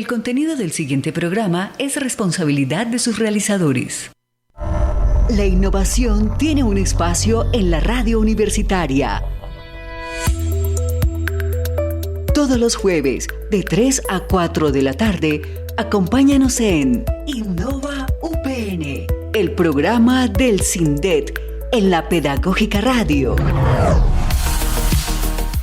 El contenido del siguiente programa es responsabilidad de sus realizadores. La innovación tiene un espacio en la radio universitaria. Todos los jueves, de 3 a 4 de la tarde, acompáñanos en Innova UPN, el programa del CINDET en la Pedagógica Radio.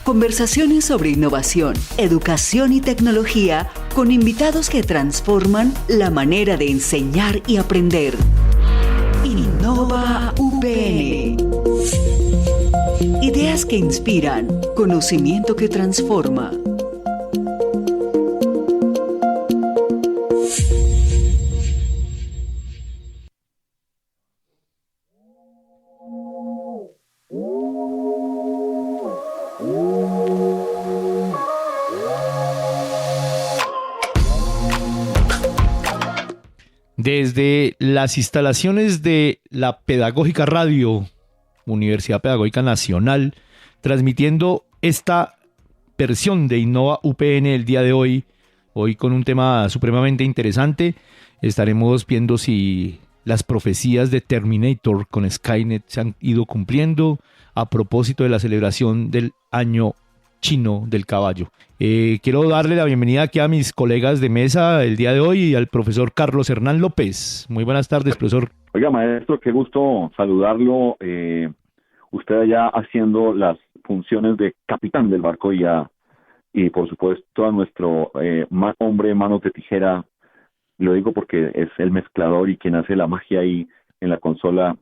Conversaciones sobre innovación, educación y tecnología con invitados que transforman la manera de enseñar y aprender. Innova UPN. Ideas que inspiran, conocimiento que transforma. Desde las instalaciones de la Pedagógica Radio, Universidad Pedagógica Nacional, transmitiendo esta versión de Innova UPN el día de hoy con un tema supremamente interesante. Estaremos viendo si las profecías de Terminator con Skynet se han ido cumpliendo a propósito de la celebración del año chino del caballo. Quiero darle la bienvenida aquí a mis colegas de mesa el día de hoy y al profesor Carlos Hernán López. Muy buenas tardes, profesor. Oiga, maestro, qué gusto saludarlo. Usted allá haciendo las funciones de capitán del barco y por supuesto a nuestro hombre manos de tijera. Lo digo porque es el mezclador y quien hace la magia ahí en la consola,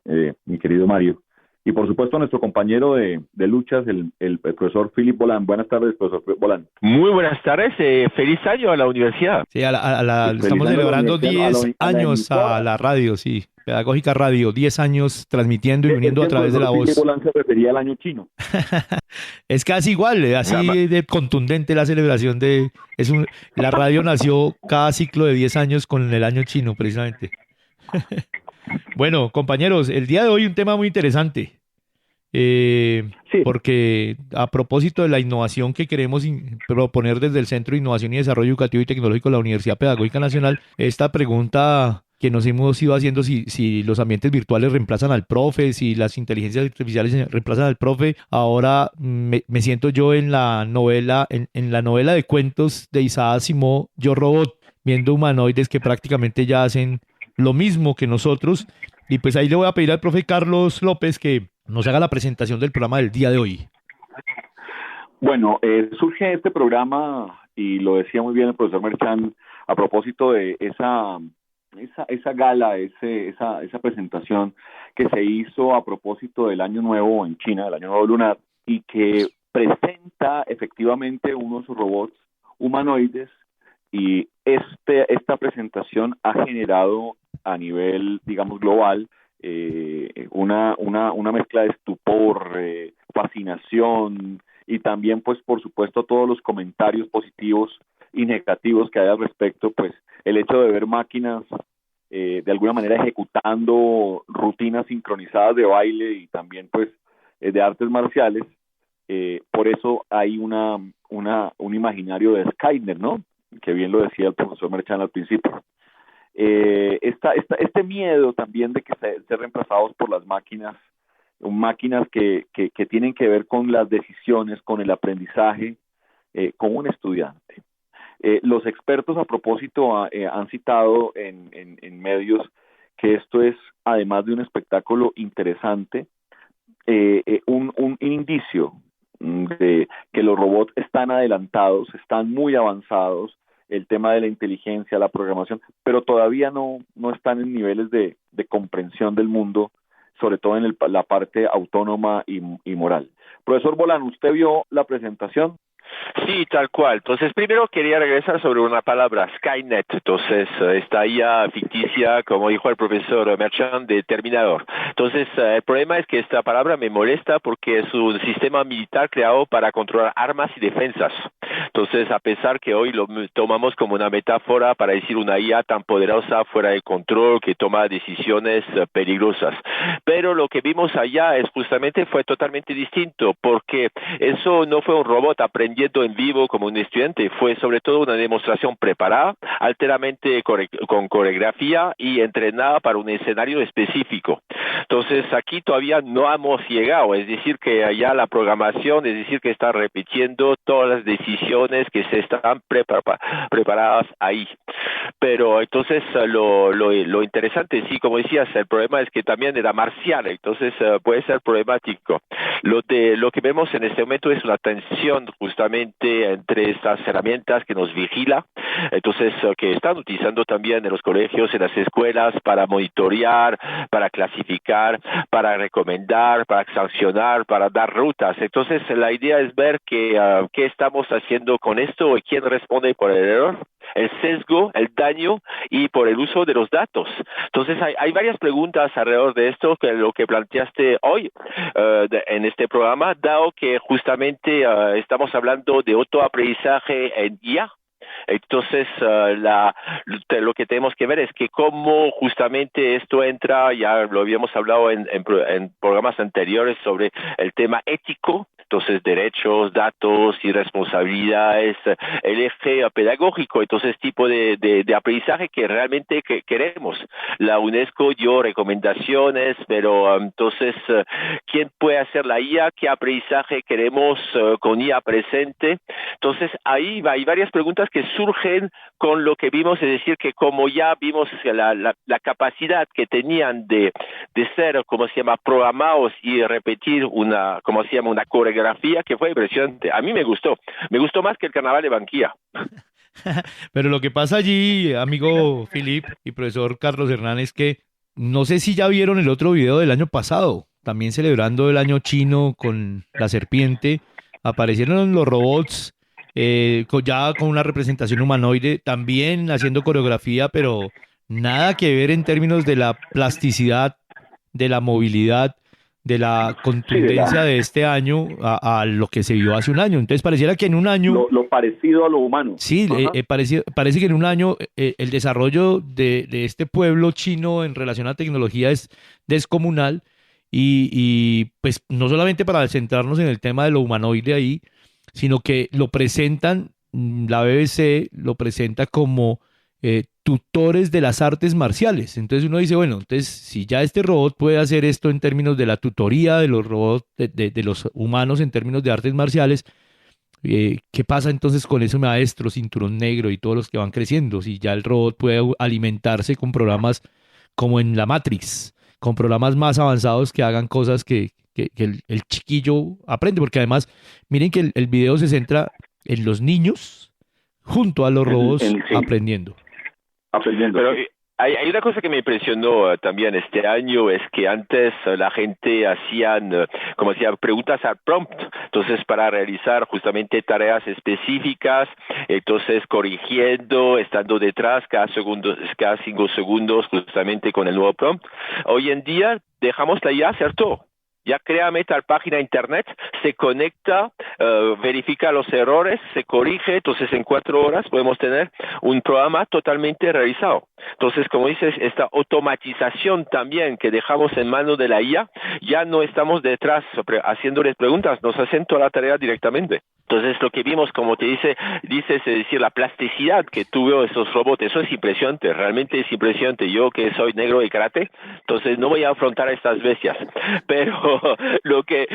mi querido Mario. Y por supuesto a nuestro compañero de luchas, el profesor Philip Bolán. Buenas tardes, profesor Bolán. Muy buenas tardes, feliz año a la universidad. Sí, estamos celebrando 10 años a la radio, sí, Pedagógica Radio, 10 años transmitiendo y uniendo a través de la voz. Philip Bolán se refería al año chino. Es casi igual, así de contundente la celebración la radio nació cada ciclo de 10 años con el año chino, precisamente. Bueno, compañeros, el día de hoy un tema muy interesante, sí, porque a propósito de la innovación que queremos proponer desde el Centro de Innovación y Desarrollo Educativo y Tecnológico de la Universidad Pedagógica Nacional, esta pregunta que nos hemos ido haciendo, si los ambientes virtuales reemplazan al profe, si las inteligencias artificiales reemplazan al profe. Ahora me siento yo en la novela de cuentos de Isaac Asimov, Yo Robot, viendo humanoides que prácticamente ya hacen lo mismo que nosotros, y pues ahí le voy a pedir al profe Carlos López que nos haga la presentación del programa del día de hoy. Bueno, surge este programa, y lo decía muy bien el profesor Merchan, a propósito de esa gala, esa presentación que se hizo a propósito del Año Nuevo en China, el Año Nuevo Lunar, y que presenta efectivamente unos robots humanoides, y esta presentación ha generado a nivel, digamos, global, una mezcla de estupor, fascinación, y también, pues, por supuesto, todos los comentarios positivos y negativos que hay al respecto. Pues el hecho de ver máquinas de alguna manera ejecutando rutinas sincronizadas de baile y también, pues, de artes marciales, por eso hay un imaginario de Skynet, ¿no?, que bien lo decía el profesor Merchan al principio. Este miedo también de que ser reemplazados por las máquinas que tienen que ver con las decisiones, con el aprendizaje, con un estudiante. Los expertos a propósito han citado en medios que esto es, además de un espectáculo interesante, un indicio de que los robots están adelantados, están muy avanzados, el tema de la inteligencia, la programación, pero todavía no están en niveles de comprensión del mundo, sobre todo en la parte autónoma y moral. Profesor Bolán, ¿usted vio la presentación? Sí, tal cual. Entonces, primero quería regresar sobre una palabra, Skynet. Entonces, esta IA ficticia, como dijo el profesor Merchan, de Terminator. Entonces, el problema es que esta palabra me molesta porque es un sistema militar creado para controlar armas y defensas. Entonces, a pesar que hoy lo tomamos como una metáfora para decir una IA tan poderosa, fuera de control, que toma decisiones peligrosas. Pero lo que vimos allá fue totalmente distinto, porque eso no fue un robot aprendiendo repitiendo en vivo como un estudiante. Fue sobre todo una demostración preparada, alteramente con coreografía y entrenada para un escenario específico. Entonces aquí todavía no hemos llegado, es decir que allá la programación, es decir que está repitiendo todas las decisiones que se están preparadas ahí. Pero entonces lo interesante, sí, como decías, el problema es que también era marcial, entonces puede ser problemático. Lo que vemos en este momento es una tensión justamente entre estas herramientas que nos vigila, entonces que están utilizando también en los colegios, en las escuelas para monitorear, para clasificar, para recomendar, para sancionar, para dar rutas. Entonces la idea es ver qué estamos haciendo con esto y quién responde por el error, el sesgo, el daño y por el uso de los datos. Entonces hay varias preguntas alrededor de esto, que lo que planteaste hoy en este programa, dado que justamente estamos hablando de autoaprendizaje en IA. Entonces, lo que tenemos que ver es que cómo justamente esto entra, ya lo habíamos hablado en programas anteriores sobre el tema ético, entonces derechos, datos y responsabilidades, el eje pedagógico, entonces tipo de aprendizaje que realmente queremos. La UNESCO dio recomendaciones, pero entonces, ¿quién puede hacer la IA? ¿Qué aprendizaje queremos con IA presente? Entonces, ahí hay varias preguntas que surgen con lo que vimos, es decir, que como ya vimos la capacidad que tenían de ser, como se llama, programados y repetir una coreografía que fue impresionante. A mí me gustó más que el Carnaval de Barranquilla. Pero lo que pasa allí, amigo Philip y profesor Carlos Hernán, es que no sé si ya vieron el otro video del año pasado, también celebrando el año chino con la serpiente, aparecieron los robots ya con una representación humanoide, también haciendo coreografía, pero nada que ver en términos de la plasticidad, de la movilidad, de la contundencia de este año a lo que se vio hace un año. Entonces pareciera que en un año... Lo parecido a lo humano. Sí, parece que en un año el desarrollo de este pueblo chino en relación a tecnología es descomunal y pues no solamente para centrarnos en el tema de lo humanoide ahí, sino que lo presentan, la BBC lo presenta como tutores de las artes marciales. Entonces uno dice, bueno, entonces si ya este robot puede hacer esto en términos de la tutoría de los robots, de los humanos en términos de artes marciales, ¿qué pasa entonces con ese maestro, cinturón negro y todos los que van creciendo? Si ya el robot puede alimentarse con programas como en la Matrix, con programas más avanzados que hagan cosas que el chiquillo aprende, porque además, miren que el video se centra en los niños junto a los robots sí. aprendiendo. Pero hay una cosa que me impresionó también este año, es que antes la gente hacían, como decía, preguntas al prompt, entonces para realizar justamente tareas específicas, entonces corrigiendo, estando detrás cada 5 segundos justamente con el nuevo prompt. Hoy en día dejamos la IA hacer todo. Ya créame tal página internet, se conecta, verifica los errores, se corrige, entonces en 4 horas podemos tener un programa totalmente realizado. Entonces, como dices, esta automatización también que dejamos en manos de la IA, ya no estamos detrás haciéndoles preguntas, nos hacen toda la tarea directamente. Entonces, lo que vimos, como te dices, es decir, la plasticidad que tuvo esos robots, eso es impresionante, realmente es impresionante. Yo que soy negro de karate, entonces no voy a afrontar a estas bestias, pero lo que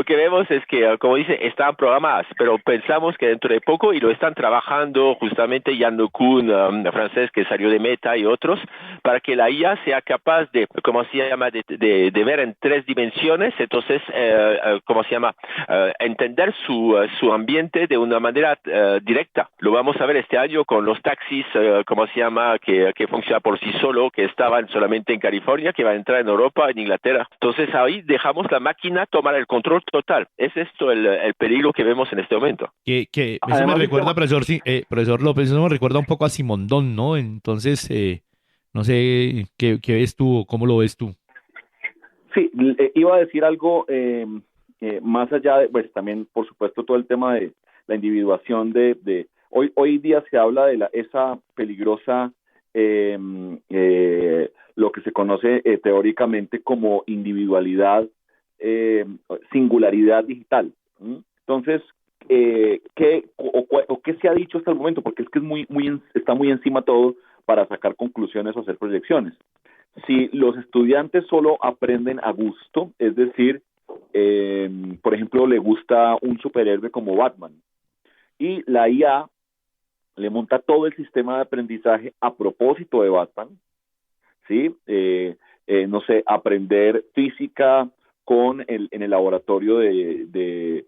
vemos es que, como dice, están programadas, pero pensamos que dentro de poco, y lo están trabajando justamente Yann LeCun, francés que salió de Meta y otros, para que la IA sea capaz de, como se llama, de ver en 3 dimensiones, entonces, entender su ambiente de una manera directa. Lo vamos a ver este año con los taxis, que funciona por sí solo, que estaban solamente en California, que van a entrar en Europa, en Inglaterra. Entonces ahí dejamos la máquina tomar el control total. Es esto el peligro que vemos en este momento. Que eso me recuerda, profesor López, eso me recuerda un poco a Simondón, ¿no? Entonces, no sé qué ves tú o cómo lo ves tú. Sí, iba a decir algo más allá de, pues también, por supuesto, todo el tema de la individuación de hoy día se habla de esa peligrosa lo que se conoce teóricamente como individualidad, singularidad digital. Entonces, qué se ha dicho hasta el momento, porque es que está muy encima todo para sacar conclusiones o hacer proyecciones. Si los estudiantes solo aprenden a gusto, es decir, por ejemplo, le gusta un superhéroe como Batman, y la IA le monta todo el sistema de aprendizaje a propósito de Batman, ¿sí? No sé, aprender física en el laboratorio de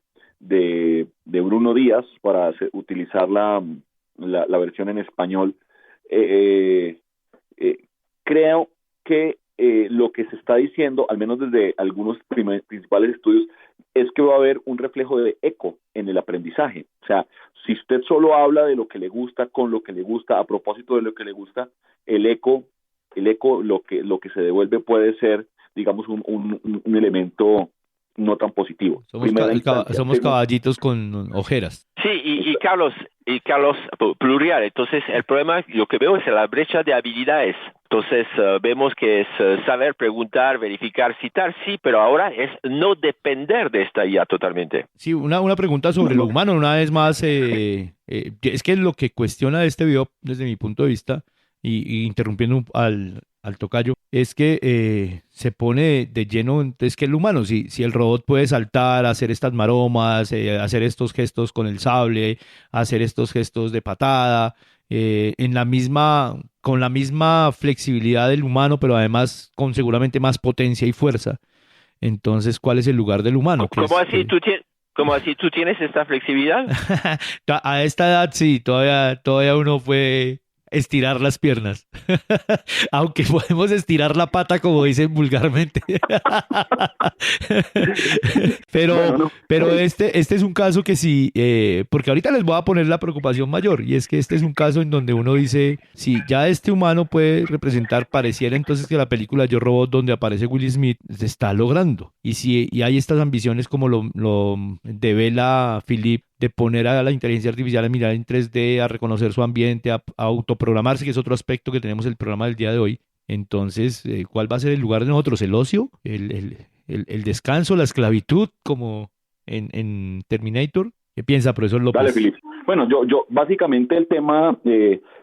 Bruno Díaz para utilizar la versión en español. Creo que lo que se está diciendo, al menos desde algunos principales estudios, es que va a haber un reflejo de eco en el aprendizaje. O sea, si usted solo habla de lo que le gusta, con lo que le gusta, a propósito de lo que le gusta, el eco lo que se devuelve puede ser, digamos, un elemento no tan positivo. Somos caballitos con ojeras. Sí, y Carlos, plurial. Entonces, el problema, lo que veo es la brecha de habilidades. Entonces, vemos que es saber, preguntar, verificar, citar, sí, pero ahora es no depender de esta IA totalmente. Sí, una pregunta sobre lo humano, una vez más, es que lo que cuestiona este video, desde mi punto de vista, y interrumpiendo al tocayo, es que se pone de lleno, es que el humano, si el robot puede saltar, hacer estas maromas, hacer estos gestos con el sable, hacer estos gestos de patada, con la misma flexibilidad del humano, pero además con seguramente más potencia y fuerza. Entonces, ¿cuál es el lugar del humano? ¿Cómo así tú tienes esta flexibilidad? A esta edad sí, todavía uno puede estirar las piernas, aunque podemos estirar la pata como dicen vulgarmente. pero este es un caso que sí, porque ahorita les voy a poner la preocupación mayor, y es que este es un caso en donde uno dice, si ya este humano puede representar, pareciera entonces que la película Yo Robot, donde aparece Will Smith, se está logrando, y hay estas ambiciones como lo devela Philip, de poner a la inteligencia artificial a mirar en 3D, a reconocer su ambiente, a autoprogramarse, que es otro aspecto que tenemos en el programa del día de hoy. Entonces, ¿cuál va a ser el lugar de nosotros? ¿El ocio? ¿El descanso? ¿La esclavitud? Como en Terminator. ¿Qué piensa, profesor López? Dale, Felipe. Bueno, yo básicamente el tema,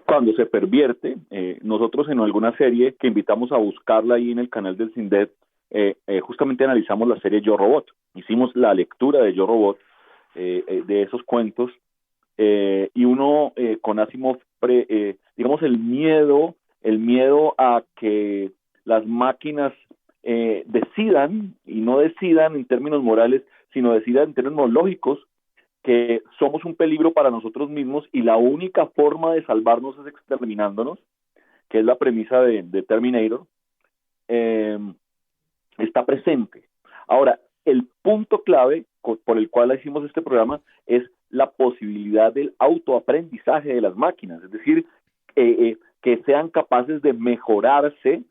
cuando se pervierte, nosotros en alguna serie que invitamos a buscarla ahí en el canal del CINDET, justamente analizamos la serie Yo Robot. Hicimos la lectura de Yo Robot, de esos cuentos, y uno con Asimov, digamos, el miedo a que las máquinas decidan, y no decidan en términos morales, sino decidan en términos lógicos, que somos un peligro para nosotros mismos y la única forma de salvarnos es exterminándonos, que es la premisa de Terminator, está presente. Ahora, el punto clave por el cual hicimos este programa es la posibilidad del autoaprendizaje de las máquinas, es decir, que sean capaces de mejorarse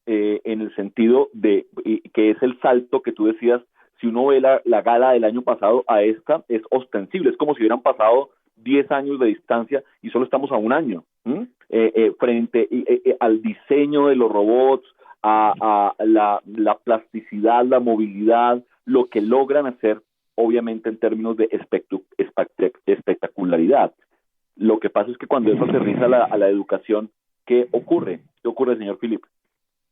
en el sentido de que es el salto que tú decías. Si uno ve la gala del año pasado a esta, es ostensible, es como si hubieran pasado 10 años de distancia y solo estamos a un año, frente al diseño de los robots, a la plasticidad, la movilidad, lo que logran hacer, obviamente en términos de espectacularidad. Lo que pasa es que cuando eso aterriza a la educación, ¿qué ocurre? ¿Qué ocurre, señor Philip?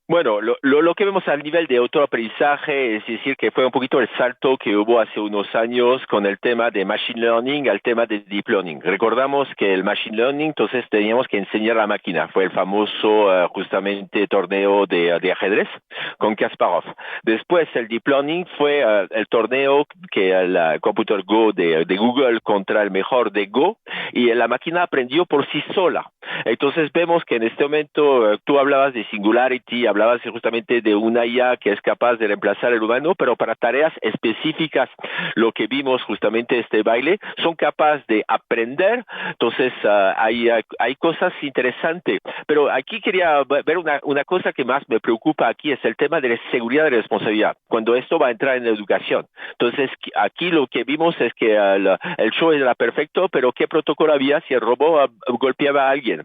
Bueno, lo que vemos al nivel de autoaprendizaje es decir que fue un poquito el salto que hubo hace unos años con el tema de Machine Learning al tema de Deep Learning. Recordamos que el Machine Learning, entonces teníamos que enseñar a la máquina. Fue el famoso justamente torneo de ajedrez con Kasparov. Después el Deep Learning fue el torneo que el Computer Go de Google contra el mejor de Go, y la máquina aprendió por sí sola. Entonces vemos que en este momento tú hablabas de Singularity, hablabas justamente de una IA que es capaz de reemplazar al humano, pero para tareas específicas, lo que vimos justamente este baile, son capaces de aprender. Entonces hay cosas interesantes, pero aquí quería ver una cosa que más me preocupa aquí, es el tema de la seguridad y la responsabilidad, cuando esto va a entrar en la educación. Entonces aquí lo que vimos es que el show era perfecto, pero ¿qué protocolo había si el robot golpeaba a alguien?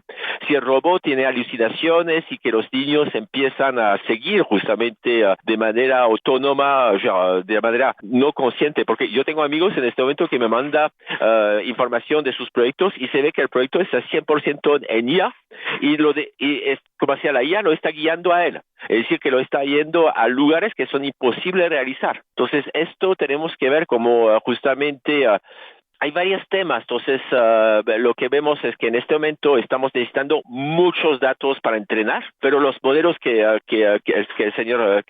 si el robot tiene alucinaciones y que los niños empiezan a seguir justamente de manera autónoma, de manera no consciente, porque yo tengo amigos en este momento que me mandan información de sus proyectos y se ve que el proyecto está 100% en IA y es como si la IA lo está guiando a él. Es decir, que lo está yendo a lugares que son imposibles de realizar. Entonces, esto tenemos que ver como justamente hay varios temas. Entonces, lo que vemos es que en este momento estamos necesitando muchos datos para entrenar, pero los modelos que el señor,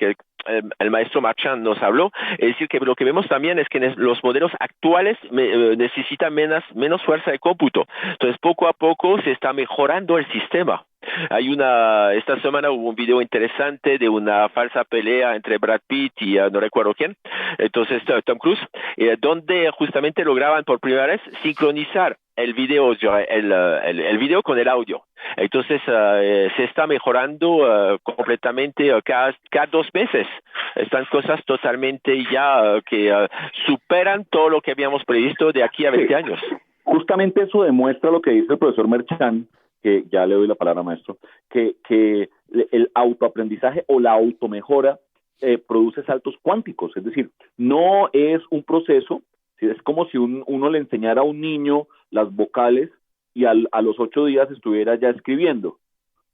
el maestro Marchand nos habló, es decir, que lo que vemos también es que los modelos actuales necesitan menos fuerza de cómputo. Entonces, poco a poco se está mejorando el sistema. Esta semana hubo un video interesante de una falsa pelea entre Brad Pitt y no recuerdo quién, entonces Tom Cruise, donde justamente lograban por primera vez sincronizar el video con el audio. Entonces se está mejorando completamente cada 2 meses. Están cosas totalmente ya que superan todo lo que habíamos previsto de aquí a 20 años. Justamente eso demuestra lo que dice el profesor Merchant, que ya le doy la palabra, maestro, que el autoaprendizaje o la automejora produce saltos cuánticos, es decir, no es un proceso, es como si uno le enseñara a un niño las vocales y a los 8 días estuviera ya escribiendo.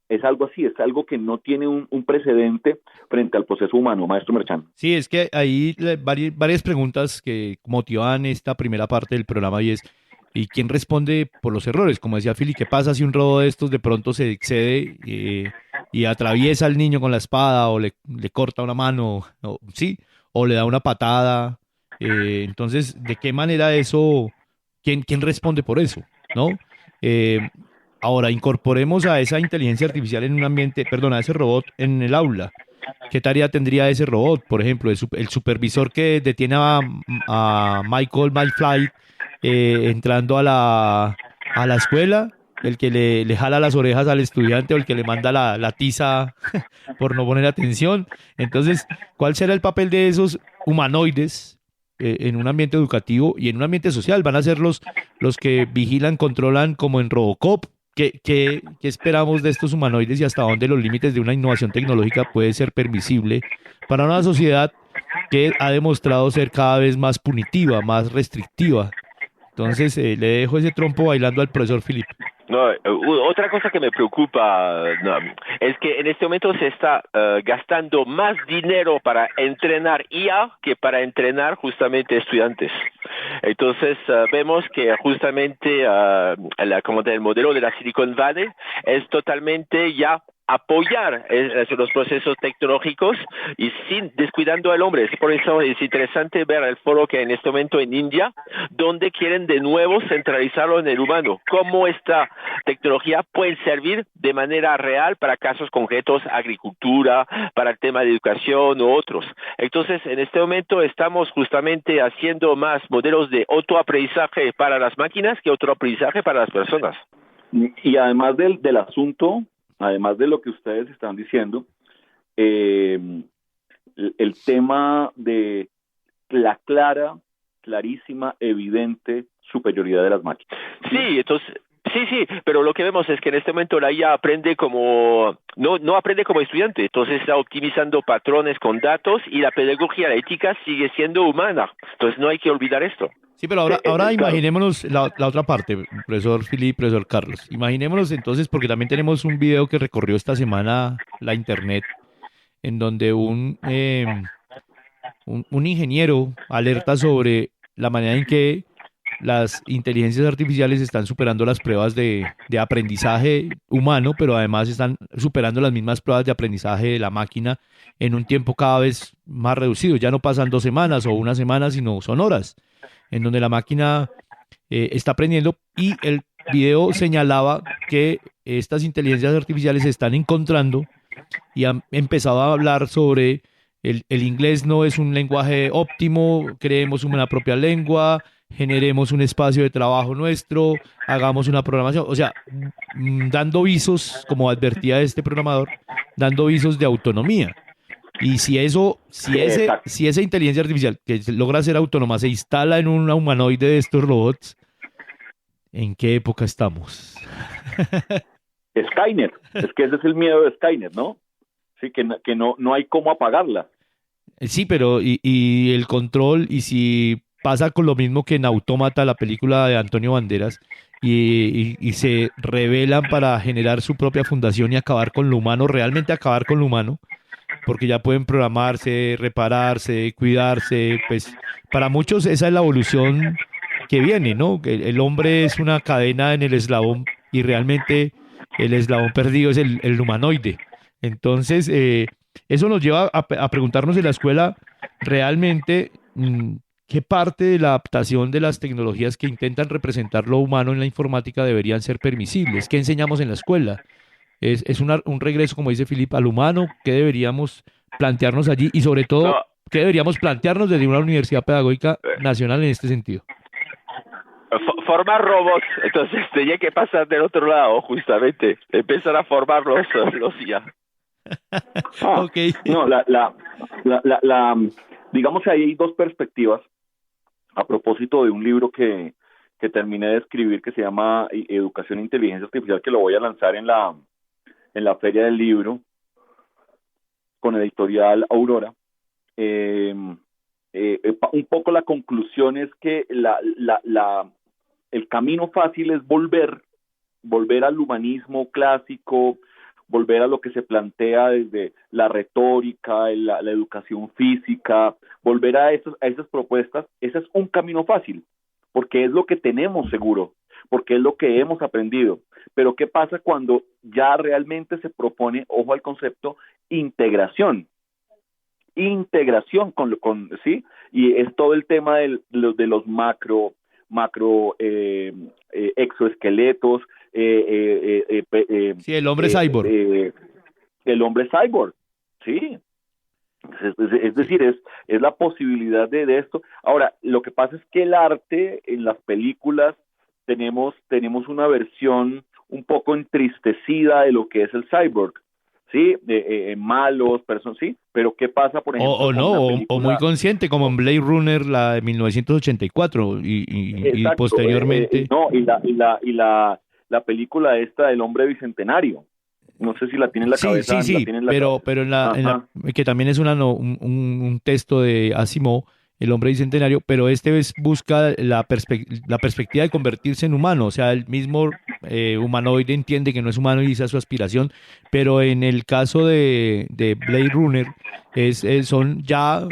Es algo así, es algo que no tiene un precedente frente al proceso humano, maestro Merchant. Sí, es que hay varias preguntas que motivan esta primera parte del programa y es ¿y quién responde por los errores? Como decía Philly, ¿qué pasa si un robot de estos de pronto se excede y atraviesa al niño con la espada o le corta una mano, o le da una patada? Entonces, ¿de qué manera eso, quién responde por eso? ¿No? Ahora, incorporemos a esa inteligencia artificial en un ambiente, a ese robot en el aula. ¿Qué tarea tendría ese robot? Por ejemplo, el supervisor que detiene a Michael McFly entrando a la escuela, el que le jala las orejas al estudiante o el que le manda la tiza por no poner atención. Entonces, ¿cuál será el papel de esos humanoides en un ambiente educativo y en un ambiente social? ¿Van a ser los que vigilan, controlan como en Robocop? ¿Qué esperamos de estos humanoides y hasta dónde los límites de una innovación tecnológica puede ser permisible para una sociedad que ha demostrado ser cada vez más punitiva, más restrictiva? Entonces, le dejo ese trompo bailando al profesor Philip. No, otra cosa que me preocupa es que en este momento se está gastando más dinero para entrenar IA que para entrenar justamente estudiantes. Entonces vemos que justamente como el modelo de la Silicon Valley es totalmente ya apoyar los procesos tecnológicos y sin descuidando al hombre. Por eso es interesante ver el foro que hay en este momento en India, donde quieren de nuevo centralizarlo en el humano. Cómo esta tecnología puede servir de manera real para casos concretos, agricultura, para el tema de educación u otros. Entonces, en este momento estamos justamente haciendo más modelos de autoaprendizaje para las máquinas que autoaprendizaje para las personas. Y además del asunto, además de lo que ustedes están diciendo, el tema de la clarísima, evidente superioridad de las máquinas. Sí, entonces, sí, pero lo que vemos es que en este momento la IA aprende no aprende como estudiante, entonces está optimizando patrones con datos y la pedagogía, la ética sigue siendo humana, entonces no hay que olvidar esto. Sí, pero ahora imaginémonos la otra parte, profesor Philip, profesor Carlos. Imaginémonos entonces, porque también tenemos un video que recorrió esta semana la internet, en donde un ingeniero alerta sobre la manera en que las inteligencias artificiales están superando las pruebas de aprendizaje humano, pero además están superando las mismas pruebas de aprendizaje de la máquina en un tiempo cada vez más reducido. Ya no pasan 2 semanas o 1 semana, sino son horas, en donde la máquina está aprendiendo, y el video señalaba que estas inteligencias artificiales se están encontrando y han empezado a hablar sobre el inglés no es un lenguaje óptimo, creemos una propia lengua, generemos un espacio de trabajo nuestro, hagamos una programación, o sea, dando visos, como advertía este programador, dando visos de autonomía. Y si esa inteligencia artificial que logra ser autónoma se instala en un humanoide de estos robots, ¿en qué época estamos? Skynet, es que ese es el miedo de Skynet, ¿no? Sí, que no hay cómo apagarla. Sí, pero y el control, y si pasa con lo mismo que en Autómata, la película de Antonio Banderas, y se rebelan para generar su propia fundación y acabar con lo humano, realmente acabar con lo humano, porque ya pueden programarse, repararse, cuidarse, pues para muchos esa es la evolución que viene, ¿no? Que el hombre es una cadena en el eslabón y realmente el eslabón perdido es el humanoide. Entonces, eso nos lleva a preguntarnos en la escuela realmente qué parte de la adaptación de las tecnologías que intentan representar lo humano en la informática deberían ser permisibles. ¿Qué enseñamos en la escuela? Es un regreso, como dice Philip, al humano. ¿Qué deberíamos plantearnos allí? Y sobre todo, No, ¿qué deberíamos plantearnos desde una universidad pedagógica nacional en este sentido? formar robots, entonces tenía que pasar del otro lado, justamente, empezar a formar los IA. Ok. No, digamos que ahí hay dos perspectivas a propósito de un libro que terminé de escribir que se llama Educación e Inteligencia Artificial, que lo voy a lanzar en la Feria del Libro con editorial Aurora. Un poco la conclusión es que el camino fácil es volver al humanismo clásico, volver a lo que se plantea desde la retórica, la educación física, volver a esas propuestas. Ese es un camino fácil, porque es lo que tenemos seguro, porque es lo que hemos aprendido. Pero ¿qué pasa cuando ya realmente se propone, ojo al concepto, integración? Integración ¿sí? Y es todo el tema de los macro exoesqueletos. Sí, el hombre cyborg. El hombre cyborg, sí. Es decir, es la posibilidad de esto. Ahora, lo que pasa es que el arte en las películas tenemos una versión un poco entristecida de lo que es el cyborg. Sí, malos, personas, sí, pero ¿qué pasa, por ejemplo? O muy consciente, como en Blade Runner, la de 1984, y posteriormente. No, y la película esta del hombre bicentenario. No sé si la tiene en la cabeza. Sí, pero que también es un texto de Asimov, el hombre bicentenario, pero busca la perspectiva de convertirse en humano. O sea, el mismo humanoide entiende que no es humano y esa es su aspiración, pero en el caso de Blade Runner son ya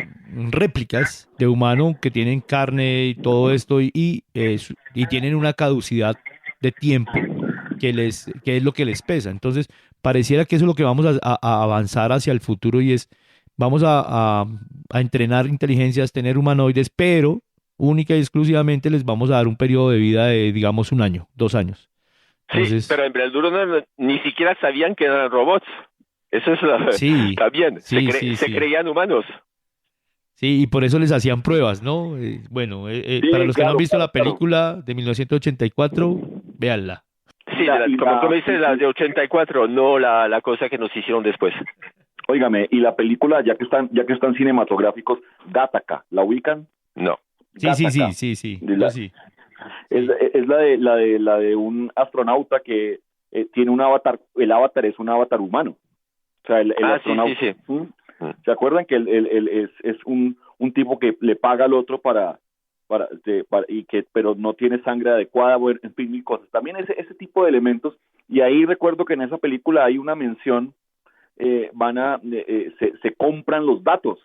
réplicas de humano que tienen carne y todo esto y tienen una caducidad de tiempo que es lo que les pesa. Entonces, pareciera que eso es lo que vamos a avanzar hacia el futuro, y vamos a entrenar inteligencias, tener humanoides, pero única y exclusivamente les vamos a dar un periodo de vida de, digamos, 1 año, 2 años. Entonces, sí, pero en Blade Runner ni siquiera sabían que eran robots. Eso es también. Se creían humanos. Sí, y por eso les hacían pruebas, ¿no? Para los que no han visto la película de 1984, véanla. Sí, como dices, la de 84, no la cosa que nos hicieron después. Óigame, y la película, ya que están cinematográficos, Gattaca, ¿la ubican? No. Sí. Sí. Es la de un astronauta que tiene un avatar. El avatar es un avatar humano. O sea, el astronauta. Sí. ¿Se acuerdan que él es un tipo que le paga al otro pero no tiene sangre adecuada, bueno, en fin, mil cosas? También ese tipo de elementos. Y ahí recuerdo que en esa película hay una mención. Se compran los datos,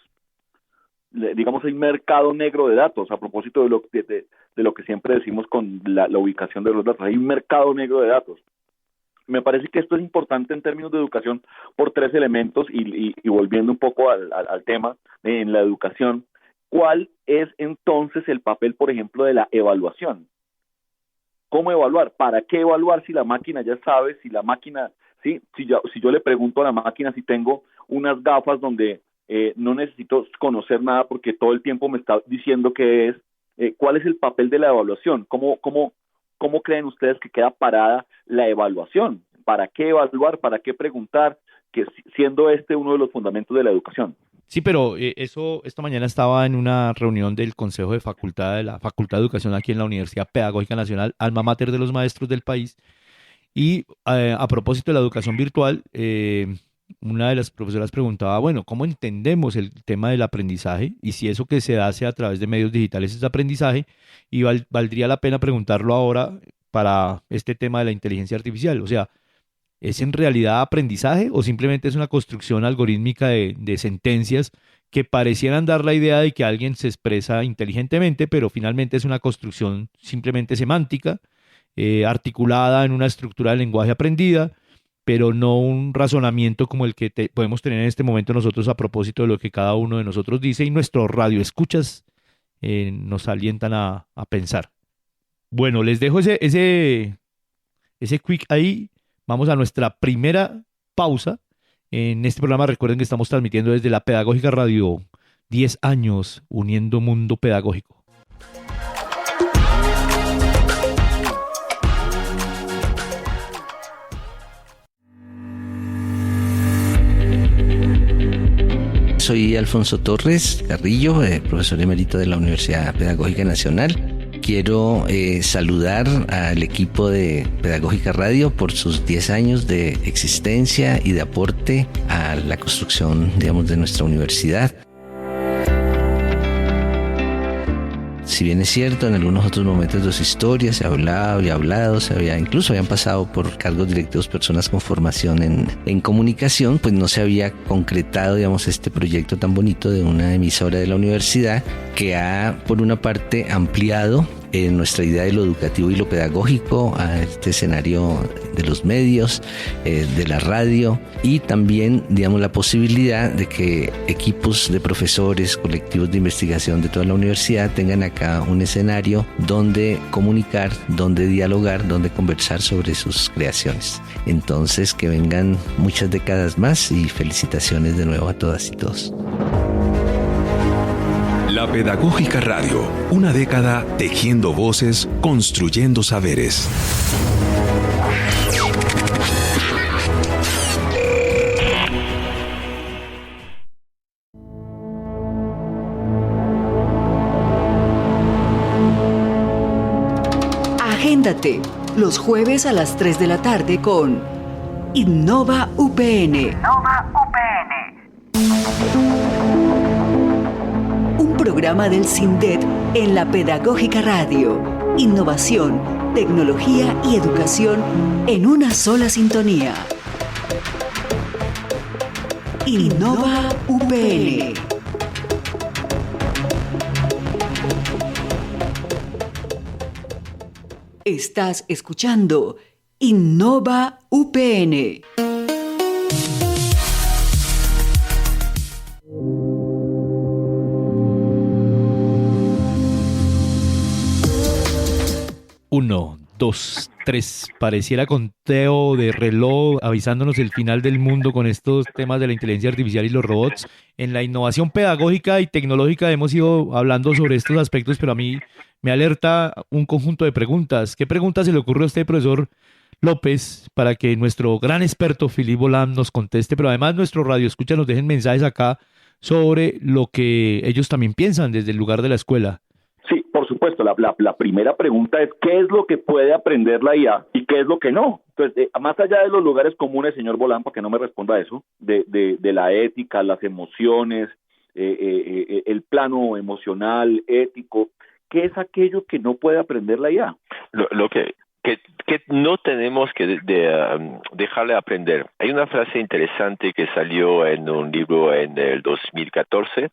digamos, hay mercado negro de datos, a propósito de lo que siempre decimos con la ubicación de los datos. Hay un mercado negro de datos. Me parece que esto es importante en términos de educación por 3 elementos, y volviendo un poco al tema en la educación. ¿Cuál es entonces el papel, por ejemplo, de la evaluación? ¿Cómo evaluar? ¿Para qué evaluar si la máquina ya sabe, si la máquina... ¿Sí? Si yo le pregunto a la máquina si tengo unas gafas donde no necesito conocer nada porque todo el tiempo me está diciendo qué es, ¿cuál es el papel de la evaluación? ¿Cómo creen ustedes que queda parada la evaluación? ¿Para qué evaluar? ¿Para qué preguntar? Que siendo uno de los fundamentos de la educación. Sí, pero esta mañana estaba en una reunión del Consejo de Facultad de la Facultad de Educación aquí en la Universidad Pedagógica Nacional, alma mater de los maestros del país. Y a propósito de la educación virtual, una de las profesoras preguntaba, bueno, ¿cómo entendemos el tema del aprendizaje? Y si eso que se hace a través de medios digitales es aprendizaje, y valdría la pena preguntarlo ahora para este tema de la inteligencia artificial. O sea, ¿es en realidad aprendizaje o simplemente es una construcción algorítmica de sentencias que parecieran dar la idea de que alguien se expresa inteligentemente, pero finalmente es una construcción simplemente semántica, articulada en una estructura de lenguaje aprendida, pero no un razonamiento como el que podemos tener en este momento nosotros a propósito de lo que cada uno de nosotros dice y nuestros radioescuchas nos alientan a pensar? Bueno, les dejo ese quick ahí. Vamos a nuestra primera pausa. En este programa recuerden que estamos transmitiendo desde la Pedagógica Radio, 10 años uniendo mundo pedagógico. Soy Alfonso Torres Carrillo, profesor emérito de la Universidad Pedagógica Nacional. Quiero saludar al equipo de Pedagógica Radio por sus 10 años de existencia y de aporte a la construcción, digamos, de nuestra universidad. Si bien es cierto, en algunos otros momentos de su historia se ha hablado y hablado, incluso habían pasado por cargos directivos personas con formación en comunicación, pues no se había concretado, digamos, este proyecto tan bonito de una emisora de la universidad que ha, por una parte, ampliado nuestra idea de lo educativo y lo pedagógico a este escenario de los medios, de la radio, y también, digamos, la posibilidad de que equipos de profesores, colectivos de investigación de toda la universidad tengan acá un escenario donde comunicar, donde dialogar, donde conversar sobre sus creaciones. Entonces, que vengan muchas décadas más y felicitaciones de nuevo a todas y todos. La Pedagógica Radio, una década tejiendo voces, construyendo saberes. Agéndate los jueves a las 3 de la tarde con Innova UPN. Un programa del CINDET en la Pedagógica Radio. Innovación, tecnología y educación en una sola sintonía. Innova UPN. Estás escuchando Innova UPN. Uno, dos, tres. Pareciera conteo de reloj avisándonos el final del mundo con estos temas de la inteligencia artificial y los robots. En la innovación pedagógica y tecnológica hemos ido hablando sobre estos aspectos, pero a mí me alerta un conjunto de preguntas. ¿Qué preguntas se le ocurre a usted, profesor López, para que nuestro gran experto Philippe Bolam nos conteste? Pero además nuestros radioescuchas nos dejen mensajes acá sobre lo que ellos también piensan desde el lugar de la escuela. Sí, por supuesto. La primera pregunta es ¿qué es lo que puede aprender la IA y qué es lo que no? Entonces, más allá de los lugares comunes, señor Bolam, para que no me responda a eso, de la ética, las emociones, el plano emocional, ético, ¿qué es aquello que no puede aprender la IA? Lo que no tenemos que dejarle aprender. Hay una frase interesante que salió en un libro en el 2014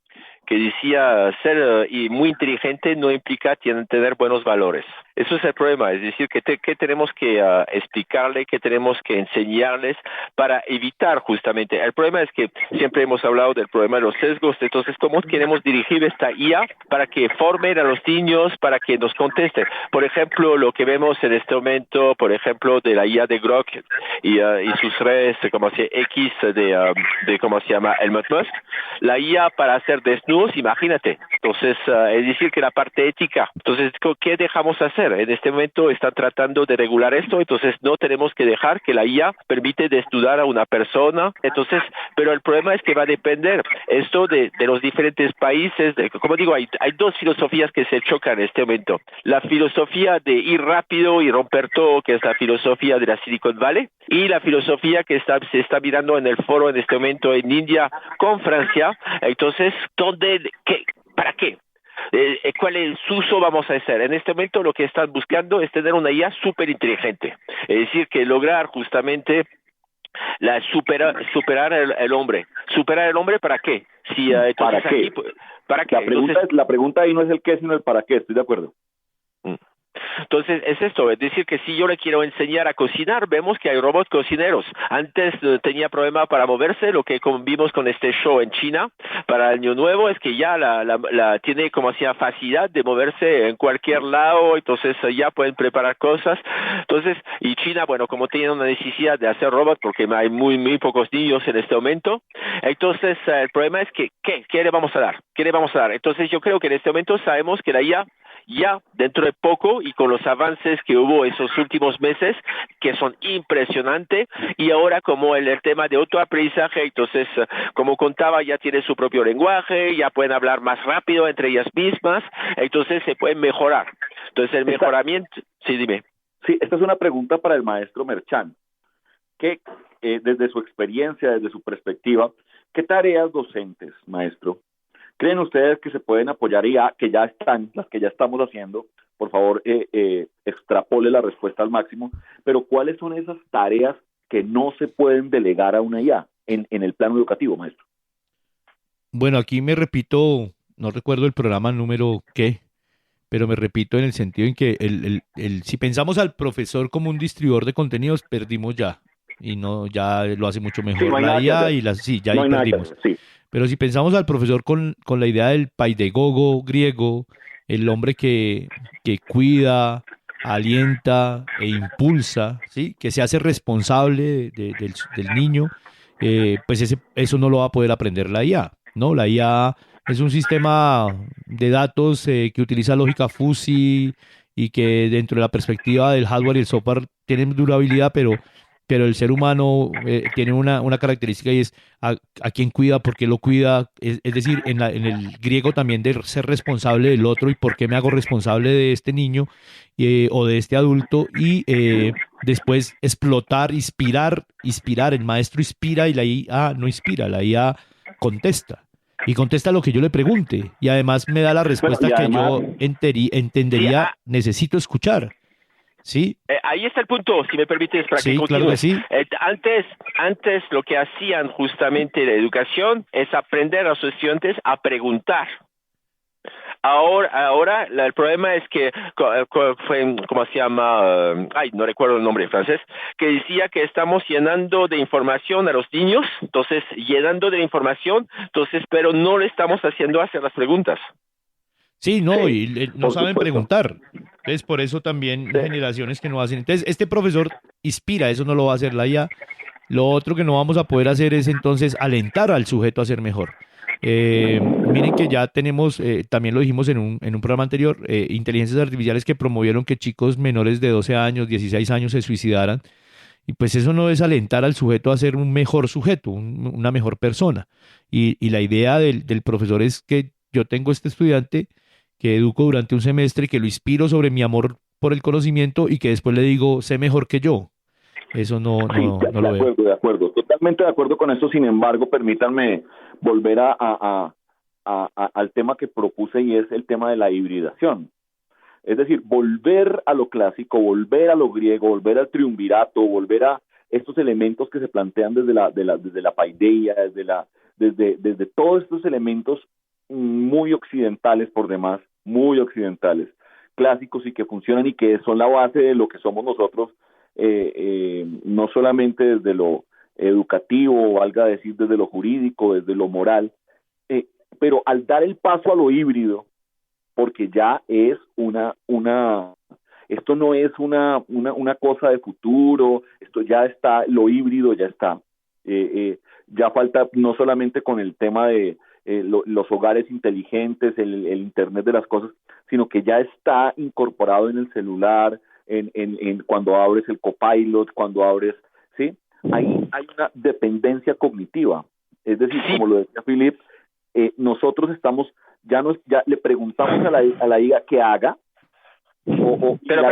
que decía ser muy inteligente no implica tener buenos valores. Eso es el problema, es decir, que tenemos que explicarle, que tenemos que enseñarles para evitar justamente. El problema es que siempre hemos hablado del problema de los sesgos, entonces cómo queremos dirigir esta IA para que formen a los niños, para que nos contesten. Por ejemplo, lo que vemos en este momento, por ejemplo, de la IA de Grok y sus redes, como se de cómo se llama, Elon Musk, la IA para hacer desnudos, imagínate. Entonces, es decir, que la parte ética. Entonces, ¿qué dejamos hacer? En este momento están tratando de regular esto, entonces no tenemos que dejar que la IA permite de estudiar a una persona. Entonces, pero el problema es que va a depender esto de los diferentes países. Como digo, hay dos filosofías que se chocan en este momento. La filosofía de ir rápido y romper todo, que es la filosofía de la Silicon Valley, y la filosofía que se está mirando en el foro en este momento en India con Francia. Entonces, ¿para qué? ¿Cuál es el uso vamos a hacer? En este momento lo que están buscando es tener una IA súper inteligente. Es decir, que lograr justamente superar el hombre. ¿Superar el hombre para qué? ¿Para qué? ¿Para qué? La pregunta ahí no es el qué, sino el para qué. Estoy de acuerdo. Entonces es esto, es decir que si yo le quiero enseñar a cocinar, vemos que hay robots cocineros. Antes tenía problema para moverse, lo que vimos con este show en China para el Año Nuevo es que ya tiene como hacía facilidad de moverse en cualquier lado, entonces ya pueden preparar cosas. Entonces, y China, bueno, como tiene una necesidad de hacer robots porque hay muy pocos niños en este momento, entonces el problema es que ¿qué le vamos a dar? ¿Qué le vamos a dar? Entonces yo creo que en este momento sabemos que la IA ya dentro de poco y con los avances que hubo esos últimos meses que son impresionantes y ahora como el tema de autoaprendizaje, entonces como contaba ya tiene su propio lenguaje, ya pueden hablar más rápido entre ellas mismas, entonces se pueden mejorar. Entonces el mejoramiento, sí, dime. Sí, esta es una pregunta para el maestro Merchán. ¿Qué, desde su experiencia, desde su perspectiva, qué tareas docentes, maestro, creen ustedes que se pueden apoyar y que ya están, las que ya estamos haciendo? Por favor, extrapole la respuesta al máximo, pero ¿cuáles son esas tareas que no se pueden delegar a una IA en el plano educativo, maestro? Bueno, aquí me repito, no recuerdo el programa número qué, pero me repito en el sentido en que si pensamos al profesor como un distribuidor de contenidos, perdimos ya, y no, ya lo hace mucho mejor la IA y ya ahí perdimos. Sí. Pero si pensamos al profesor con la idea del paidegogo griego, el hombre que cuida, alienta e impulsa, ¿sí? Que se hace responsable del niño, pues eso no lo va a poder aprender la IA, ¿no? La IA es un sistema de datos que utiliza lógica fuzzy y que dentro de la perspectiva del hardware y el software tienen durabilidad, pero el ser humano tiene una característica y es a quién cuida, por qué lo cuida, es decir, en el griego también de ser responsable del otro y por qué me hago responsable de este niño o de este adulto y después explotar, inspirar, el maestro inspira y la IA no inspira, la IA contesta. Y contesta lo que yo le pregunte y además me da la respuesta que yo entendería, necesito escuchar. Sí. Ahí está el punto, si me permites, para que continúe. Claro que sí. Antes lo que hacían justamente la educación es aprender a los estudiantes a preguntar. Ahora el problema es que fue, ¿cómo se llama? No recuerdo el nombre en francés, que decía que estamos llenando de información a los niños, entonces pero no le estamos haciendo hacer las preguntas. Sí, no, y no saben preguntar. Entonces, por eso también hay generaciones que no hacen. Entonces, este profesor inspira, eso no lo va a hacer la IA. Lo otro que no vamos a poder hacer es entonces alentar al sujeto a ser mejor. Miren que ya tenemos, también lo dijimos en un programa anterior, inteligencias artificiales que promovieron que chicos menores de 12 años, 16 años se suicidaran. Y pues eso no es alentar al sujeto a ser un mejor sujeto, una mejor persona. Y la idea del profesor es que yo tengo este estudiante que educo durante un semestre, que lo inspiro sobre mi amor por el conocimiento y que después le digo, sé mejor que yo. Eso no lo veo. De acuerdo, totalmente de acuerdo con eso. Sin embargo, permítanme volver al tema que propuse y es el tema de la hibridación. Es decir, volver a lo clásico, volver a lo griego, volver al triunvirato, volver a estos elementos que se plantean desde la paideia, desde todos estos elementos muy occidentales por demás, muy occidentales, clásicos y que funcionan y que son la base de lo que somos nosotros, no solamente desde lo educativo, valga decir, desde lo jurídico, desde lo moral, pero al dar el paso a lo híbrido, porque ya es esto no es una cosa de futuro, esto ya está, lo híbrido ya está, ya falta no solamente con el tema de los hogares inteligentes, el Internet de las cosas, sino que ya está incorporado en el celular, en cuando abres el Copilot, cuando abres, ¿sí? Ahí hay una dependencia cognitiva. Es decir, como lo decía Philip, nosotros estamos, ya le preguntamos a la IA que haga, pero, espera,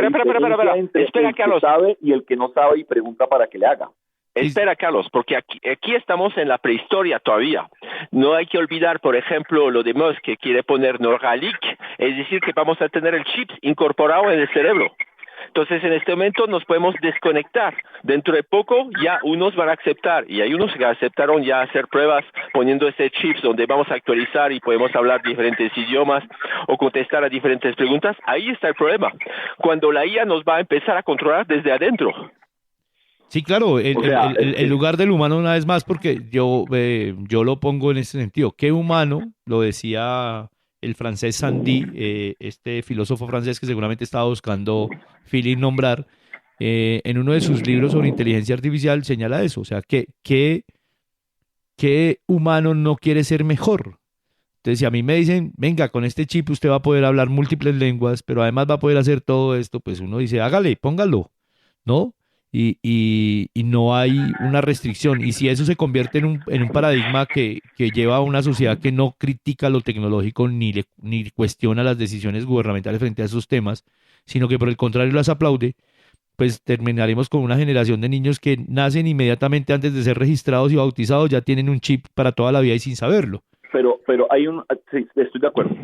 el Carlos. que sabe y el que no sabe y pregunta para que le haga. Espera, Carlos, porque aquí estamos en la prehistoria todavía. No hay que olvidar, por ejemplo, lo de Musk que quiere poner Neuralink, es decir, que vamos a tener el chip incorporado en el cerebro. Entonces, en este momento nos podemos desconectar. Dentro de poco ya unos van a aceptar, y hay unos que aceptaron ya hacer pruebas poniendo ese chip donde vamos a actualizar y podemos hablar diferentes idiomas o contestar a diferentes preguntas. Ahí está el problema. Cuando la IA nos va a empezar a controlar desde adentro. Sí, claro, el lugar del humano una vez más, porque yo lo pongo en ese sentido. ¿Qué humano? Lo decía el francés Sandy, este filósofo francés que seguramente estaba buscando Philip nombrar, en uno de sus libros sobre inteligencia artificial señala eso. O sea, ¿qué humano no quiere ser mejor? Entonces, si a mí me dicen, venga, con este chip usted va a poder hablar múltiples lenguas, pero además va a poder hacer todo esto, pues uno dice, hágale, póngalo, ¿no? Y no hay una restricción. Y si eso se convierte en un paradigma que lleva a una sociedad que no critica lo tecnológico ni cuestiona las decisiones gubernamentales frente a esos temas, sino que por el contrario las aplaude, pues terminaremos con una generación de niños que nacen inmediatamente antes de ser registrados y bautizados, ya tienen un chip para toda la vida y sin saberlo. Pero hay sí, estoy de acuerdo.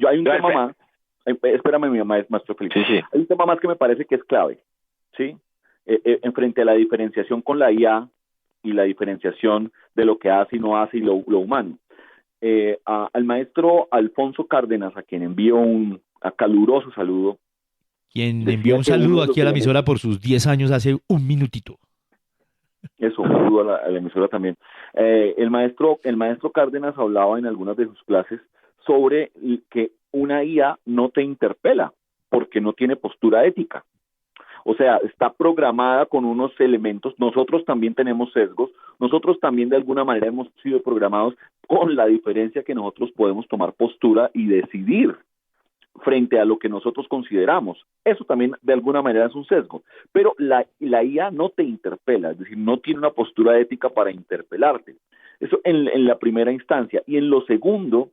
Hay un tema más, espérame mi maestro Felipe. Sí. Hay un tema más que me parece que es clave, ¿sí? En frente a la diferenciación con la IA y la diferenciación de lo que hace y no hace y lo humano. Al maestro Alfonso Cárdenas, a quien envío un caluroso saludo. Quien envió un saludo aquí a la emisora por sus 10 años hace un minutito. Eso, un saludo a la emisora también. El maestro Cárdenas hablaba en algunas de sus clases sobre que una IA no te interpela porque no tiene postura ética. O sea, está programada con unos elementos. Nosotros también tenemos sesgos. Nosotros también de alguna manera hemos sido programados, con la diferencia que nosotros podemos tomar postura y decidir frente a lo que nosotros consideramos. Eso también de alguna manera es un sesgo. Pero la IA no te interpela, es decir, no tiene una postura ética para interpelarte. Eso en la primera instancia. Y en lo segundo,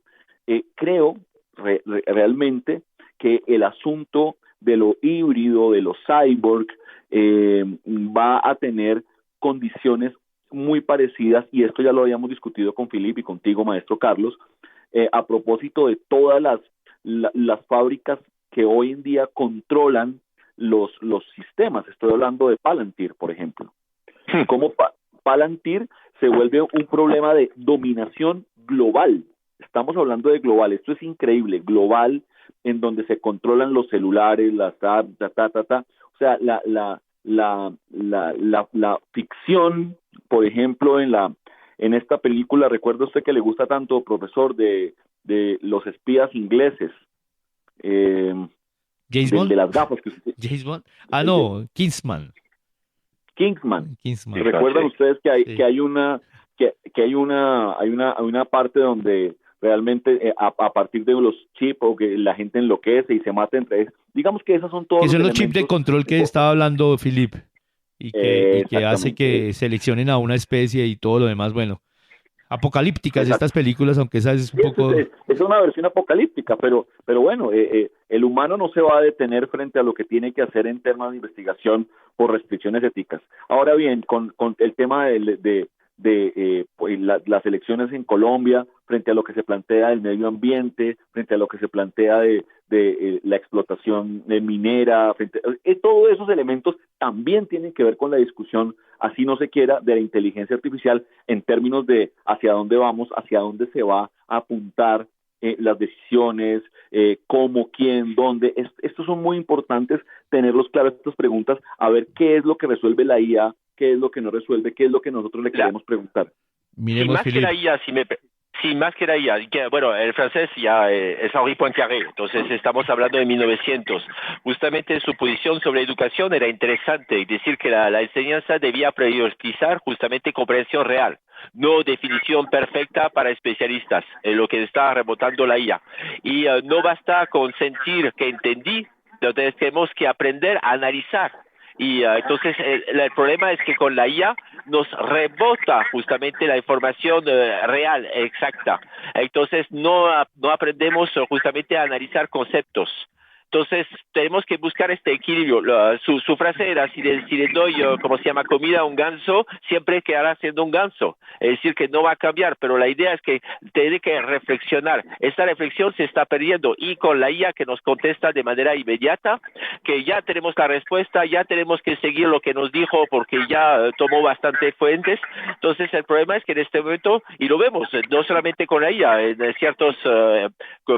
creo realmente que el asunto de lo híbrido, de lo cyborg, va a tener condiciones muy parecidas, y esto ya lo habíamos discutido con Philip y contigo, maestro Carlos, a propósito de todas las fábricas que hoy en día controlan los sistemas. Estoy hablando de Palantir, por ejemplo. Como Palantir se vuelve un problema de dominación global. Estamos hablando de global, esto es increíble, global, en donde se controlan los celulares, las apps, o sea, la ficción, por ejemplo, en esta película, recuerda usted que le gusta tanto, profesor, de los espías ingleses, James Bond, de las gafas que usted... James Bond, no, Kingsman. Recuerdan ustedes que hay una parte donde realmente a partir de los chips o que la gente enloquece y se mata entre ellos. Digamos que esos son todos que son los chips de control que estaba hablando Philip y que hace que seleccionen a una especie y todo lo demás. Bueno, apocalípticas estas películas, aunque esa es un poco... Es una versión apocalíptica, pero bueno, el humano no se va a detener frente a lo que tiene que hacer en temas de investigación por restricciones éticas. Ahora bien, con el tema de las elecciones en Colombia, frente a lo que se plantea del medio ambiente, frente a lo que se plantea de la explotación minera, todos esos elementos también tienen que ver con la discusión, así no se quiera, de la inteligencia artificial en términos de hacia dónde vamos, hacia dónde se va a apuntar las decisiones, cómo, quién, dónde. Estos son muy importantes tenerlos claros, estas preguntas, a ver qué es lo que resuelve la IA, qué es lo que no resuelve, qué es lo que nosotros le queremos preguntar. Miremos, más que la IA, bueno, el francés ya es Henri Poincaré, entonces estamos hablando de 1900. Justamente su posición sobre educación era interesante, decir que la enseñanza debía priorizar justamente comprensión real. no definición perfecta para especialistas, lo que está rebotando la IA. Y no basta con sentir que entendí, entonces tenemos que aprender a analizar. Y entonces el problema es que con la IA nos rebota justamente la información real, exacta. Entonces no aprendemos justamente a analizar conceptos. Entonces tenemos que buscar este equilibrio. Su frase era, si le doy, ¿cómo se llama?, comida a un ganso, siempre quedará siendo un ganso. Es decir, que no va a cambiar, pero la idea es que tiene que reflexionar. Esta reflexión se está perdiendo y con la IA que nos contesta de manera inmediata, que ya tenemos la respuesta, ya tenemos que seguir lo que nos dijo porque ya tomó bastante fuentes. Entonces el problema es que en este momento, y lo vemos, no solamente con la IA, en ciertos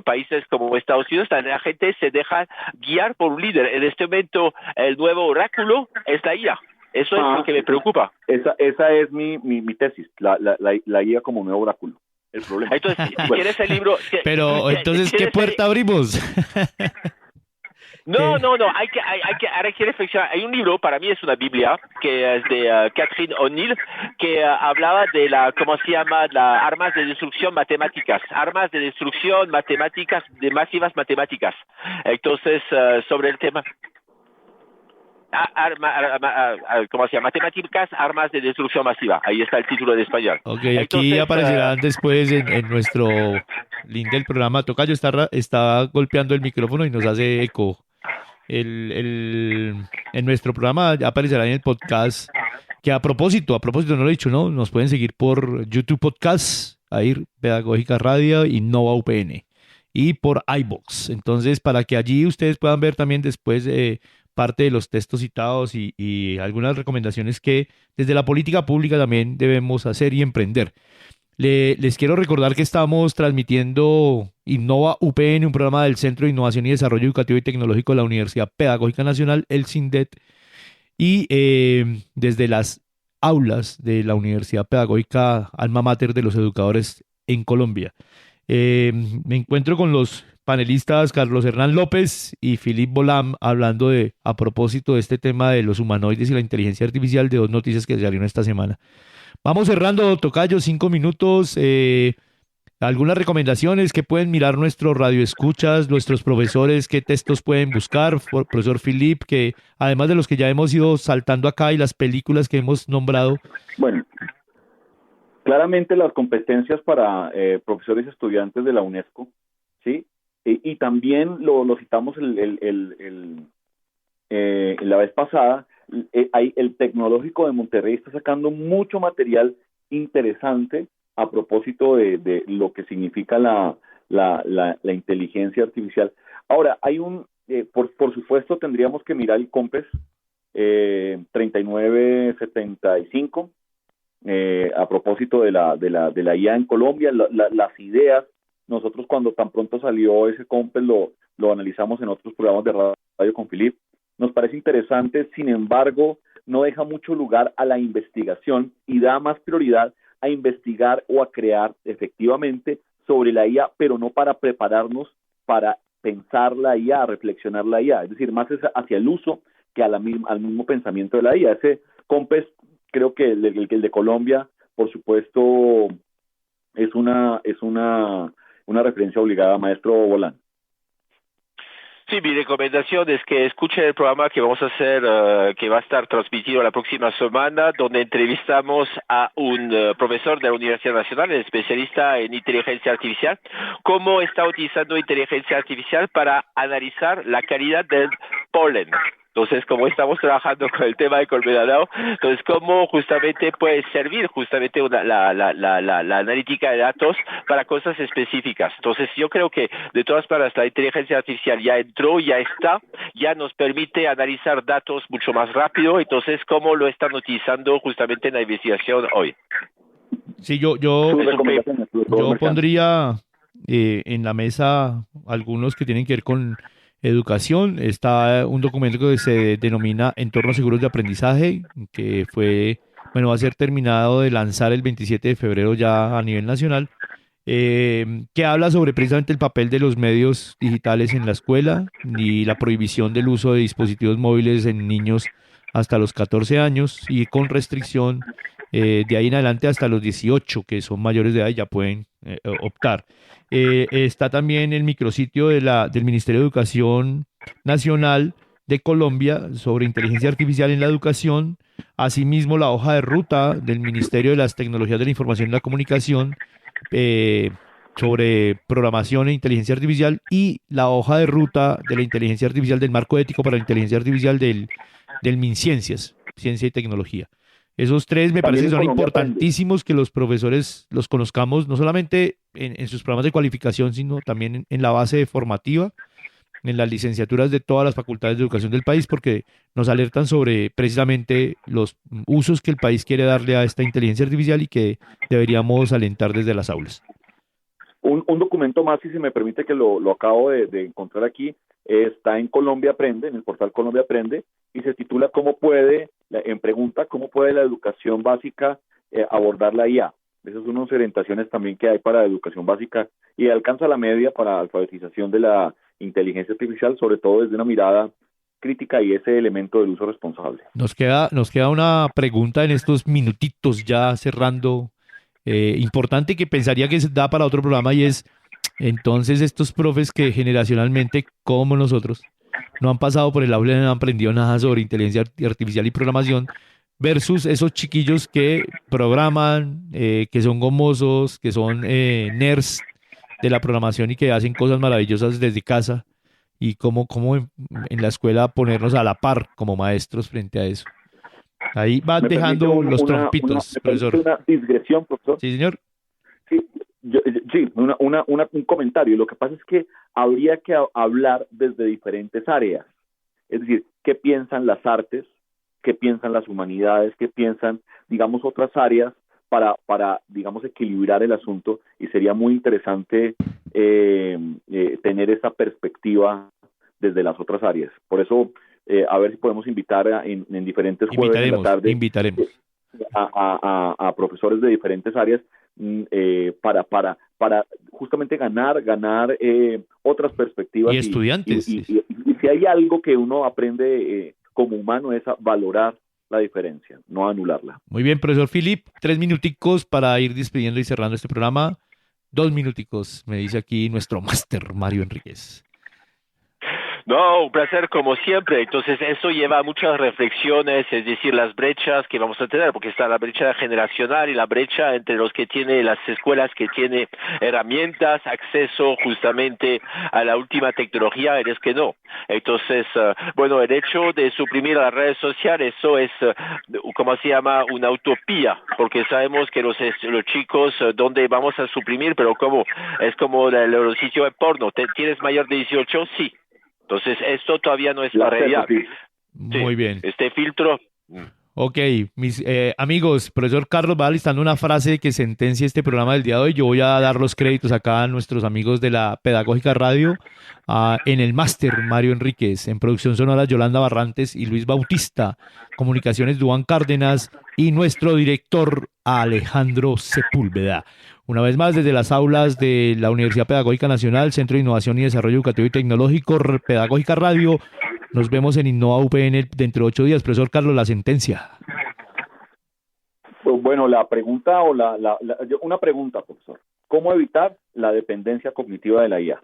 países como Estados Unidos, la gente se deja guiar por un líder. En este momento el nuevo oráculo es la IA. Eso es lo que me preocupa. Esa es mi tesis, la IA como nuevo oráculo. El problema. Entonces, si quieres el libro... Pero entonces, ¿qué puerta abrimos? No, hay que reflexionar. Hay un libro, para mí es una Biblia, que es de Catherine O'Neill, que hablaba de ¿cómo se llama?, las armas de destrucción matemáticas, armas de destrucción matemáticas, de masivas matemáticas. Entonces, sobre el tema... ¿cómo se llama? Matemáticas, armas de destrucción masiva. Ahí está el título en español. Ok, aquí aparecerán después en nuestro link del programa. Tocayo está golpeando el micrófono y nos hace eco. En nuestro programa aparecerá en el podcast, que a propósito, no lo he dicho, ¿no? Nos pueden seguir por YouTube Podcast, ahí Pedagógica Radio y Nova UPN, y por iVoox. Entonces, para que allí ustedes puedan ver también después parte de los textos citados y algunas recomendaciones que desde la política pública también debemos hacer y emprender. Les quiero recordar que estamos transmitiendo Innova UPN, un programa del Centro de Innovación y Desarrollo Educativo y Tecnológico de la Universidad Pedagógica Nacional, el CINDET, y desde las aulas de la Universidad Pedagógica, alma mater de los educadores en Colombia. Me encuentro con los panelistas Carlos Hernán López y Philippe Bolam hablando a propósito de este tema de los humanoides y la inteligencia artificial, de dos noticias que salieron esta semana. Vamos cerrando, Tocayo, 5 minutos. Algunas recomendaciones que pueden mirar nuestros radioescuchas, nuestros profesores, qué textos pueden buscar, profesor Philippe, que además de los que ya hemos ido saltando acá y las películas que hemos nombrado. Bueno, claramente las competencias para profesores y estudiantes de la UNESCO, ¿sí? Y también lo citamos la vez pasada, el Tecnológico de Monterrey está sacando mucho material interesante a propósito de lo que significa la inteligencia artificial. Ahora, hay por supuesto tendríamos que mirar el COMPES 3975 a propósito de la IA en Colombia, las ideas. Nosotros cuando tan pronto salió ese COMPES lo analizamos en otros programas de radio con Philippe. Nos parece interesante, sin embargo, no deja mucho lugar a la investigación y da más prioridad a investigar o a crear efectivamente sobre la IA, pero no para prepararnos para pensar la IA, reflexionar la IA, es decir, más es hacia el uso que al mismo pensamiento de la IA. Ese COMPES, creo que el de Colombia, por supuesto, es una referencia obligada, maestro Bolán. Sí, mi recomendación es que escuchen el programa que vamos a hacer, que va a estar transmitido la próxima semana, donde entrevistamos a un profesor de la Universidad Nacional, especialista en inteligencia artificial, cómo está utilizando inteligencia artificial para analizar la calidad del polen. Entonces, como estamos trabajando con el tema de Colmedanao, entonces, cómo justamente puede servir justamente la analítica de datos para cosas específicas. Entonces, yo creo que, de todas maneras, la inteligencia artificial ya entró, ya está, ya nos permite analizar datos mucho más rápido. Entonces, ¿cómo lo están utilizando justamente en la investigación hoy? Sí, yo pondría en la mesa algunos que tienen que ver con educación. Está un documento que se denomina Entornos Seguros de Aprendizaje, que va a ser terminado de lanzar el 27 de febrero ya a nivel nacional, que habla sobre precisamente el papel de los medios digitales en la escuela y la prohibición del uso de dispositivos móviles en niños hasta los 14 años y con restricción de ahí en adelante hasta los 18, que son mayores de edad y ya pueden optar. Está también el micrositio del Ministerio de Educación Nacional de Colombia sobre inteligencia artificial en la educación, asimismo la hoja de ruta del Ministerio de las Tecnologías de la Información y la Comunicación sobre programación e inteligencia artificial, y la hoja de ruta de la inteligencia artificial del marco ético para la inteligencia artificial del MinCiencias, Ciencia y Tecnología. Esos tres me parece que son importantísimos que los profesores los conozcamos, no solamente en sus programas de cualificación, sino también en la base formativa, en las licenciaturas de todas las facultades de educación del país, porque nos alertan sobre precisamente los usos que el país quiere darle a esta inteligencia artificial y que deberíamos alentar desde las aulas. Un documento más, si se me permite, que lo acabo de encontrar aquí, está en Colombia Aprende, en el portal Colombia Aprende, y se titula ¿cómo puede la educación básica abordar la IA? Esas son unas orientaciones también que hay para educación básica y alcanza la media para alfabetización de la inteligencia artificial, sobre todo desde una mirada crítica y ese elemento del uso responsable. Nos queda una pregunta en estos minutitos ya cerrando, importante, que pensaría que se da para otro programa, y es, entonces, estos profes que generacionalmente, como nosotros, no han pasado por el aula y no han aprendido nada sobre inteligencia artificial y programación, versus esos chiquillos que programan, que son gomosos, que son nerds de la programación y que hacen cosas maravillosas desde casa, y cómo en la escuela ponernos a la par como maestros frente a eso. Ahí van dejando los trompitos, profesor. Una digresión, profesor. Sí, señor. Sí, un comentario. Lo que pasa es que habría que hablar desde diferentes áreas. Es decir, ¿qué piensan las artes? ¿Qué piensan las humanidades? ¿Qué piensan, digamos, otras áreas para digamos, equilibrar el asunto? Y sería muy interesante tener esa perspectiva desde las otras áreas. Por eso, a ver si podemos invitar en diferentes jueves de la tarde. Invitaremos a profesores de diferentes áreas para justamente ganar otras perspectivas. Y estudiantes. Y si hay algo que uno aprende como humano es a valorar la diferencia, no anularla. Muy bien, profesor Philip, 3 minuticos para ir despidiendo y cerrando este programa. 2 minuticos, me dice aquí nuestro máster Mario Enríquez. No, un placer como siempre. Entonces eso lleva a muchas reflexiones, es decir, las brechas que vamos a tener, porque está la brecha generacional y la brecha entre los que tienen las escuelas que tienen herramientas, acceso justamente a la última tecnología y los que no. Entonces, bueno, el hecho de suprimir las redes sociales, eso es, ¿cómo se llama? Una utopía, porque sabemos que los chicos, ¿dónde vamos a suprimir? Pero ¿cómo? Es como el sitio de porno. ¿Tienes mayor de 18? Sí. Entonces, esto todavía no es la realidad. Muy bien. Este filtro. Ok, mis amigos, profesor Carlos va listando una frase que sentencia este programa del día de hoy. Yo voy a dar los créditos acá a nuestros amigos de la Pedagógica Radio, en el máster Mario Enríquez, en producción sonora Yolanda Barrantes y Luis Bautista, comunicaciones Duan Cárdenas y nuestro director Alejandro Sepúlveda. Una vez más, desde las aulas de la Universidad Pedagógica Nacional, Centro de Innovación y Desarrollo Educativo y Tecnológico, Pedagógica Radio. Nos vemos en Innova UPN dentro de 8 días. Profesor Carlos, la sentencia. Pues bueno, una pregunta, profesor. ¿Cómo evitar la dependencia cognitiva de la IA?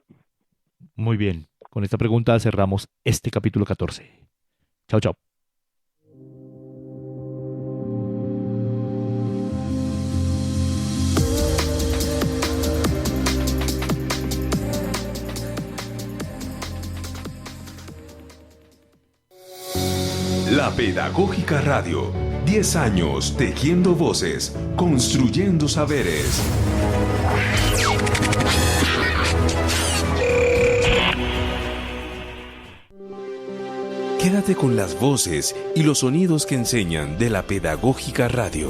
Muy bien. Con esta pregunta cerramos este capítulo 14. Chao, chao. La Pedagógica Radio. 10 años tejiendo voces, construyendo saberes. Quédate con las voces y los sonidos que enseñan de la Pedagógica Radio.